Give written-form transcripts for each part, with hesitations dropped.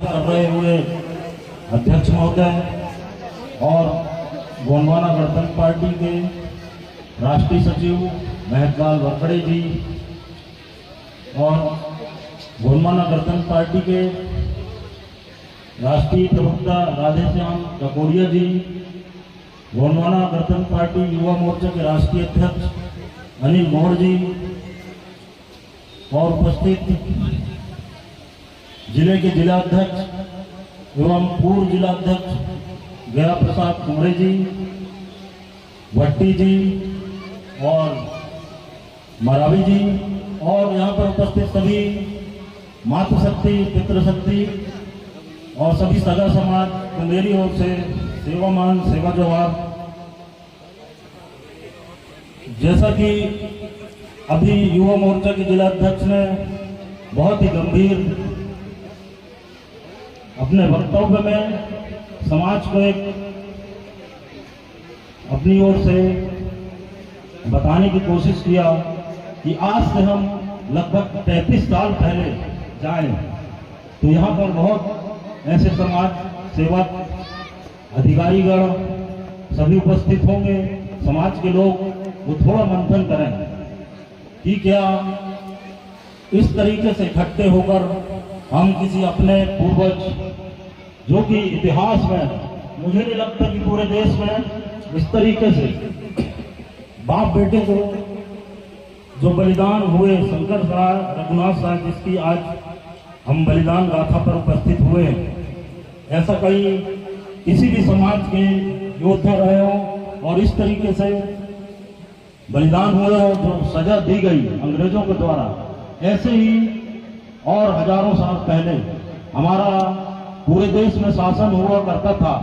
कर रहे हुए अध्यक्ष महोदय और गोंडवाना गणतंत्र पार्टी के राष्ट्रीय सचिव महकलाल वरकड़े जी और गोंडवाना गणतंत्र पार्टी के राष्ट्रीय प्रवक्ता राधेश्याम ककोड़िया जी, गोंडवाना गणतंत्र पार्टी युवा मोर्चा के राष्ट्रीय अध्यक्ष अनिल गौड़ जी और उपस्थित जिले के जिलाध्यक्ष एवं पूर्व जिलाध्यक्ष गया प्रसाद कुमरे जी, भट्टी जी और मरावी जी और यहाँ पर उपस्थित सभी मातृशक्ति, पितृशक्ति और सभी सगा समाज को मेरी ओर से सेवामान सेवा जोहार। जैसा कि अभी युवा मोर्चा के जिलाध्यक्ष ने बहुत ही गंभीर अपने वक्तव्य में समाज को एक अपनी ओर से बताने की कोशिश किया कि आज से हम लगभग 33 साल पहले जाएं तो यहाँ पर बहुत ऐसे समाज सेवक अधिकारीगण सभी उपस्थित होंगे। समाज के लोग वो थोड़ा मंथन करें कि क्या इस तरीके से इकट्ठे होकर हम किसी अपने पूर्वज जो कि इतिहास में मुझे नहीं लगता कि पूरे देश में इस तरीके से बाप बेटे को जो बलिदान हुए शंकर साहब, रघुनाथ साहब, जिसकी आज हम बलिदान गाथा पर उपस्थित हुए हैं, ऐसा कहीं किसी भी समाज के योद्धा रहे हो और इस तरीके से बलिदान हुए हो, जो सजा दी गई अंग्रेजों के द्वारा, ऐसे ही और हजारों साल पहले हमारा पूरे देश में शासन हुआ करता था।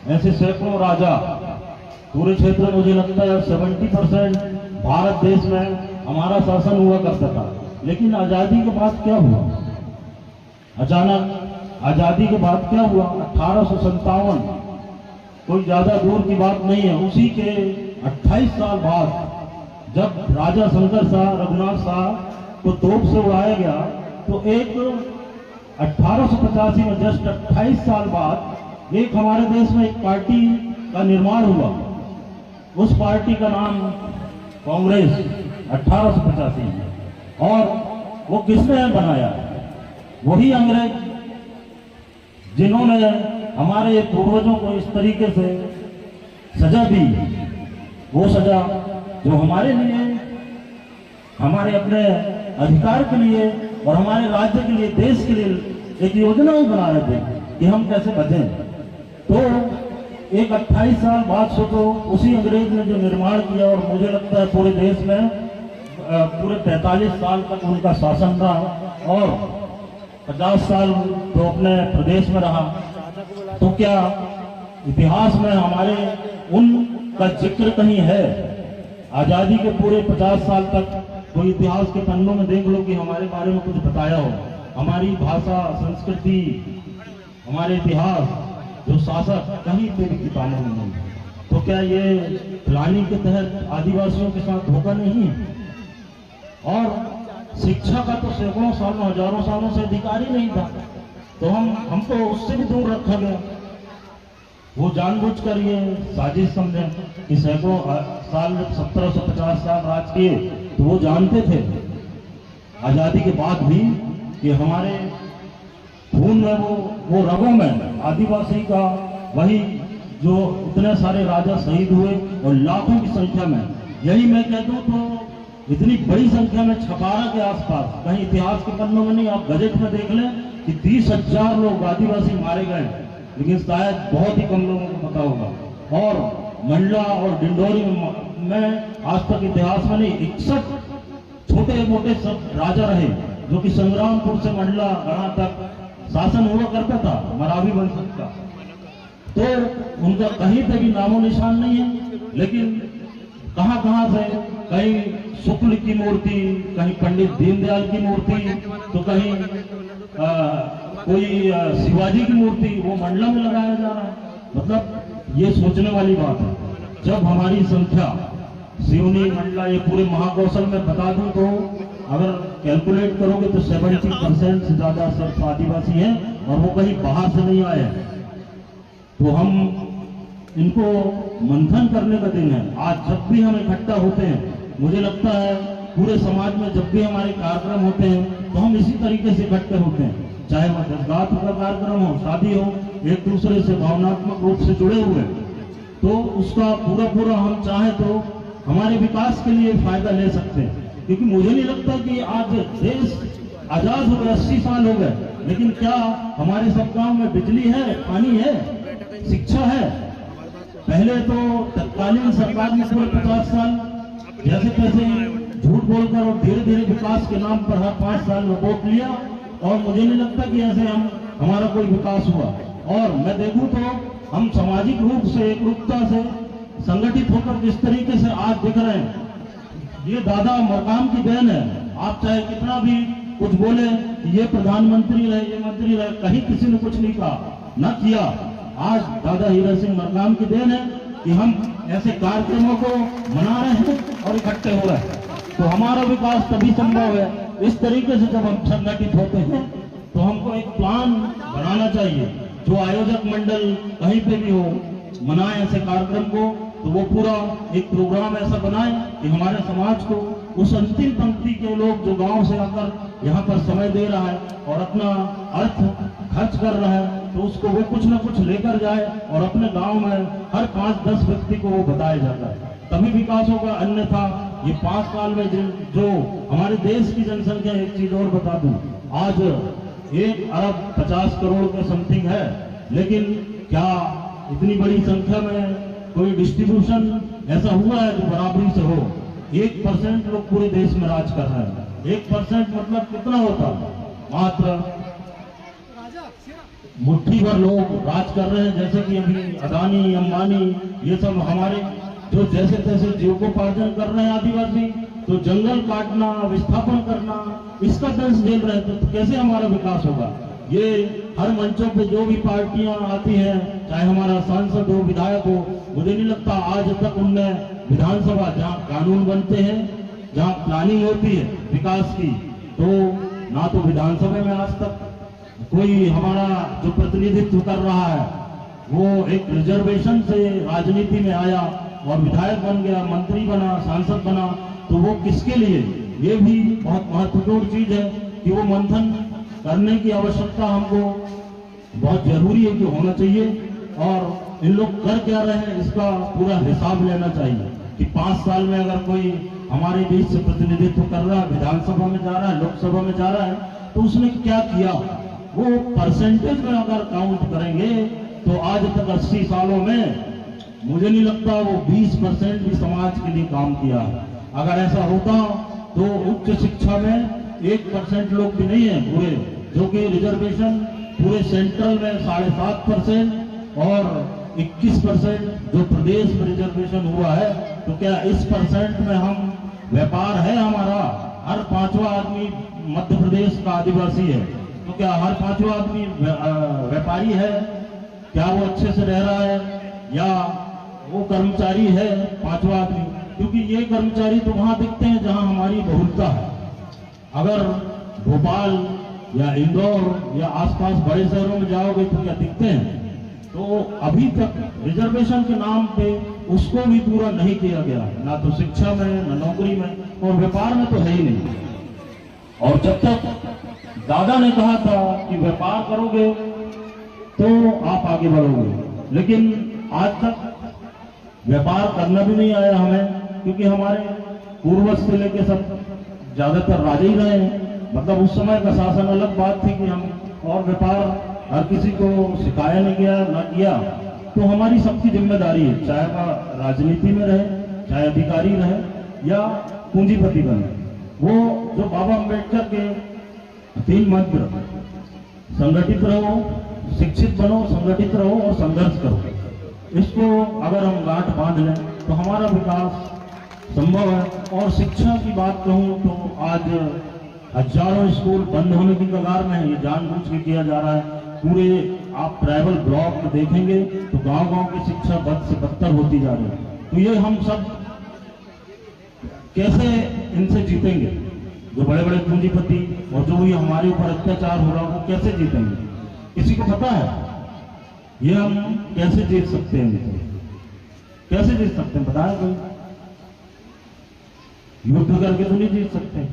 ऐसे सैकड़ों राजा पूरे क्षेत्र में, मुझे लगता है 70% भारत देश में हमारा शासन हुआ करता था। लेकिन आजादी के बाद क्या हुआ? अचानक आजादी के बाद क्या हुआ? 1857, कोई ज्यादा दूर की बात नहीं है, उसी के 28 साल बाद जब राजा शंकर शाह, रघुनाथ शाह को तोप से उड़ाया गया, तो एक 1885 में जस्ट 28 साल बाद एक हमारे देश में एक पार्टी का निर्माण हुआ। उस पार्टी का नाम कांग्रेस 1885 में, और वो किसने बनाया? वही अंग्रेज, जिन्होंने हमारे पूर्वजों को इस तरीके से सजा दी। वो सजा जो हमारे लिए, हमारे अपने अधिकार के लिए और हमारे राज्य के लिए, देश के लिए एक योजना ही बना रहे थे कि हम कैसे बचें। तो एक 28 साल बाद सोचो, उसी अंग्रेज ने जो निर्माण किया, और मुझे लगता है पूरे देश में पूरे 45 साल तक उनका शासन रहा और 50 साल तो अपने प्रदेश में रहा। तो क्या इतिहास में हमारे उनका जिक्र कहीं है? आजादी के पूरे 50 साल तक कोई इतिहास के पन्नों में देख लो कि हमारे बारे में कुछ बताया हो, हमारी भाषा, संस्कृति, हमारे इतिहास, जो शासक, कहीं पे भी किताबों में नहीं। तो क्या ये प्लानिंग के तहत आदिवासियों के साथ धोखा नहीं है? और शिक्षा का तो सैकड़ों सालों, हजारों सालों से अधिकार ही नहीं था, तो हमको उससे भी दूर रखा गया। वो जानबूझकर ये साजिश समझे कि सैकड़ों साल, 1750 साल राज किए, तो वो जानते थे आजादी के बाद भी कि हमारे खून में, वो रगों में आदिवासी का, वही जो इतने सारे राजा शहीद हुए और लाखों की संख्या में, यही मैं कह दूं तो इतनी बड़ी संख्या में छपारा के आसपास, कहीं इतिहास के पन्नों में नहीं, आप गजट में देख लें कि 30,000 लोग आदिवासी मारे गए, लेकिन शायद बहुत ही कम लोगों को पता होगा। और मंडला और डिंडोरी में आज तक इतिहास में नहीं, 61 छोटे मोटे सब राजा रहे जो कि संग्रामपुर से मंडला गढ़ा तक शासन हुआ करता था, मरावी वंश का। तो उनका कहीं पे भी नामो निशान नहीं है। लेकिन कहां कहां से, कहीं शुक्ल की मूर्ति, कहीं पंडित दीनदयाल की मूर्ति, तो कहीं कोई शिवाजी की मूर्ति, वो मंडला में लगाया जा रहा है। मतलब ये सोचने वाली बात है। जब हमारी संख्या सिवनी, मंडला, ये पूरे महाकौशल में बता दूं तो अगर कैलकुलेट करोगे तो 70% से ज्यादा सिर्फ आदिवासी हैं और वो कहीं बाहर से नहीं आए हैं। तो हम इनको मंथन करने का दिन है। आज जब भी हम इकट्ठा होते हैं, मुझे लगता है पूरे समाज में जब भी हमारे कार्यक्रम होते हैं तो हम इसी तरीके से इकट्ठे होते हैं, चाहे वह जज्बात का कार्यक्रम हो, शादी हो, एक दूसरे से भावनात्मक रूप से जुड़े हुए हैं। तो उसका पूरा हम चाहे तो हमारे विकास के लिए फायदा ले सकते हैं। क्योंकि मुझे नहीं लगता कि आज देश आजाद हो गए, 80 साल हो गए, लेकिन क्या हमारे सब गांव में बिजली है, पानी है, शिक्षा है? पहले तो तत्कालीन सरकार ने पूरे 50 साल जैसे तैसे झूठ बोलकर और धीरे धीरे विकास के नाम पर हर 5 साल में वोट लिया, और मुझे नहीं लगता कि ऐसे हमारा कोई विकास हुआ। और मैं देखूं तो हम सामाजिक रूप से, एकरूपता से संगठित होकर जिस तरीके से आज दिख रहे हैं, ये दादा मरकाम की देन है। आप चाहे कितना भी कुछ बोले, ये प्रधानमंत्री रहे, ये मंत्री रहे, कहीं किसी ने कुछ नहीं कहा, न किया। आज दादा हीरा सिंह मरकाम की देन है कि हम ऐसे कार्यक्रमों को मना रहे हैं और इकट्ठे हो रहे हैं। तो हमारा विकास तभी संभव है इस तरीके से, जब हम संगठित होते हैं। तो हमको एक प्लान बनाना चाहिए, जो आयोजक मंडल कहीं पे भी हो मनाए ऐसे कार्यक्रम को, तो वो पूरा एक प्रोग्राम ऐसा बनाए कि हमारे समाज को उस अंतिम पंक्ति के लोग जो गांव से आकर यहाँ पर समय दे रहा है और अपना अर्थ खर्च कर रहा है, तो उसको वो कुछ न कुछ लेकर जाए और अपने गांव में हर 5-10 व्यक्ति को वो बताया जाता है, तभी विकास होगा। अन्यथा ये 5 साल में जो हमारे देश की जनसंख्या, एक चीज और बता दूं, आज 1 अरब 50 करोड़ के समथिंग है, लेकिन क्या इतनी बड़ी संख्या में कोई डिस्ट्रीब्यूशन ऐसा हुआ है जो बराबरी से हो? 1% लोग पूरे देश में राज कर रहे हैं। 1% मतलब कितना होता? मात्र मुट्ठी भर लोग राज कर रहे हैं। जैसे कि अभी अदानी, अंबानी, ये सब हमारे जो जैसे तैसे जीविकोपार्जन कर रहे हैं आदिवासी, तो जंगल काटना, विस्थापन करना, इसका दंश झेल रहे हैं। तो कैसे हमारा विकास होगा? ये हर मंचों पे जो भी पार्टियां आती हैं, चाहे हमारा सांसद हो, विधायक हो, मुझे नहीं लगता आज तक उनने विधानसभा, जहाँ कानून बनते हैं, जहाँ प्लानिंग होती है विकास की, तो ना तो विधानसभा में आज तक कोई हमारा जो प्रतिनिधित्व कर रहा है वो एक रिजर्वेशन से राजनीति में आया और विधायक बन गया, मंत्री बना, सांसद बना, तो वो किसके लिए? ये भी बहुत महत्वपूर्ण चीज है कि वो मंथन करने की आवश्यकता हमको बहुत जरूरी है कि होना चाहिए। और इन लोग कर क्या रहे हैं इसका पूरा हिसाब लेना चाहिए कि 5 साल में अगर कोई हमारे देश से प्रतिनिधित्व कर रहा है, विधानसभा में जा रहा है, लोकसभा में जा रहा है, तो उसने क्या किया, वो परसेंटेज में अगर काउंट करेंगे तो आज तक 80 सालों में मुझे नहीं लगता वो 20% भी समाज के लिए काम किया है। अगर ऐसा होता तो उच्च शिक्षा में 1% लोग भी नहीं है पूरे, जो कि रिजर्वेशन पूरे सेंट्रल में 7.5% और 21% जो प्रदेश में रिजर्वेशन हुआ है। तो क्या इस परसेंट में हम व्यापार है हमारा? हर 5वां आदमी मध्य प्रदेश का आदिवासी है, तो क्या हर 5वां आदमी व्यापारी है? क्या वो अच्छे से रह रहा है, या वो कर्मचारी है 5वां आदमी? क्योंकि ये कर्मचारी तो वहां दिखते हैं जहां हमारी बहुलता है। अगर भोपाल या इंदौर या आसपास बड़े शहरों में जाओगे तो क्या दिखते हैं? तो अभी तक रिजर्वेशन के नाम पे उसको भी पूरा नहीं किया गया, ना तो शिक्षा में, ना नौकरी में, और व्यापार में तो है ही नहीं। और जब तक दादा ने कहा था कि व्यापार करोगे तो आप आगे बढ़ोगे, लेकिन आज तक व्यापार करना भी नहीं आया हमें, क्योंकि हमारे पूर्वज से लेके सब ज्यादातर राजा ही रहे हैं। मतलब उस समय का शासन अलग बात थी कि हम, और व्यापार हर किसी को सिखाया नहीं गया, ना किया। तो हमारी सबकी जिम्मेदारी है, चाहे वह राजनीति में रहे, चाहे अधिकारी रहे या पूंजीपति बने। वो जो बाबा अम्बेडकर के 3 मंत्र, संगठित रहो, शिक्षित बनो, संगठित रहो और संघर्ष करो, इसको अगर हम गांठ बांध लें तो हमारा विकास संभव है। और शिक्षा की बात कहूँ तो आज हजारों स्कूल बंद होने की कगार में है, ये जानबूझ के किया जा रहा है। पूरे आप ट्राइबल ब्लॉक में देखेंगे तो गांव-गांव की शिक्षा बद से बदतर होती जा रही है। तो ये हम सब कैसे इनसे जीतेंगे? जो बड़े बड़े पूंजीपति और जो भी हमारे ऊपर अत्याचार हो रहा है वो कैसे जीतेंगे? किसी को पता है ये हम कैसे जीत सकते हैं? कैसे जीत सकते हैं बताएं कोई? युद्ध करके तो नहीं जीत सकते,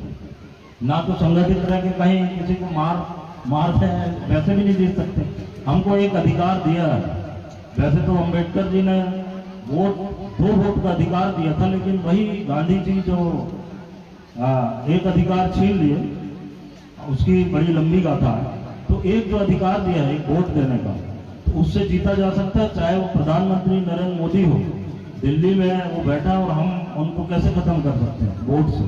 ना तो संगठित रह के कहीं किसी को मारते हैं, वैसे भी नहीं जीत सकते। हमको एक अधिकार दिया है, वैसे तो अंबेडकर जी ने दो वोट का अधिकार दिया था, लेकिन वही गांधी जी जो एक अधिकार छीन लिए, उसकी बड़ी लंबी गाथा है। तो एक जो अधिकार दिया है, एक वोट देने का, तो उससे जीता जा सकता है। चाहे वो प्रधानमंत्री नरेंद्र मोदी हो, दिल्ली में वो बैठा है और हम उनको कैसे खत्म कर सकते हैं? वोट से।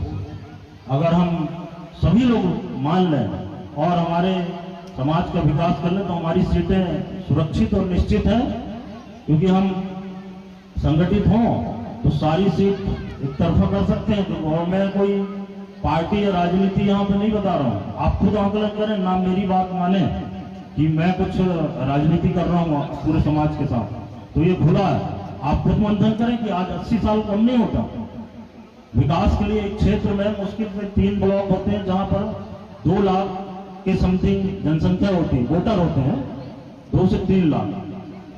अगर हम सभी लोग मान लें और हमारे समाज का विकास कर लें तो हमारी सीटें सुरक्षित और निश्चित है, क्योंकि हम संगठित हों तो सारी सीट एक तरफा कर सकते हैं। तो और मैं कोई पार्टी या राजनीति यहाँ पे नहीं बता रहा हूँ, आप खुद आंकलन करें, ना मेरी बात माने कि मैं कुछ राजनीति कर रहा हूँ पूरे समाज के साथ, तो ये भूला है। आप खुद मंथन करें कि आज 80 साल कम नहीं होता। विकास के लिए एक क्षेत्र में मुश्किल से 3 ब्लॉक होते हैं जहां पर 2 लाख के समथिंग जनसंख्या होती है, वोटर होते हैं 2 से 3 लाख।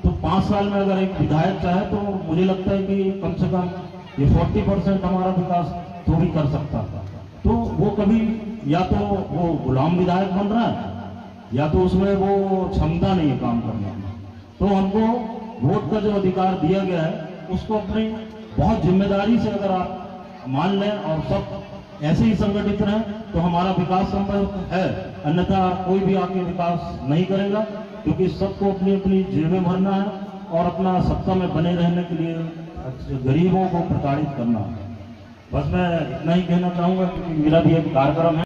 तो 5 साल में अगर एक विधायक चाहे तो मुझे लगता है कि कम से कम ये 40% हमारा विकास थोड़ी कर सकता था। तो वो कभी या तो वो गुलाम विधायक बन रहा है या तो उसमें वो क्षमता नहीं है काम करने में। तो हमको वोट का जो अधिकार दिया गया है उसको अपनी बहुत जिम्मेदारी से अगर आप मान लें और सब ऐसे ही संगठित रहें तो हमारा विकास संभव है, अन्यथा कोई भी आके विकास नहीं करेगा, क्योंकि सबको अपनी अपनी जेबें भरना है और अपना सत्ता में बने रहने के लिए गरीबों को प्रताड़ित करना है। बस मैं इतना ही कहना चाहूंगा, क्योंकि मेरा भी एक कार्यक्रम है।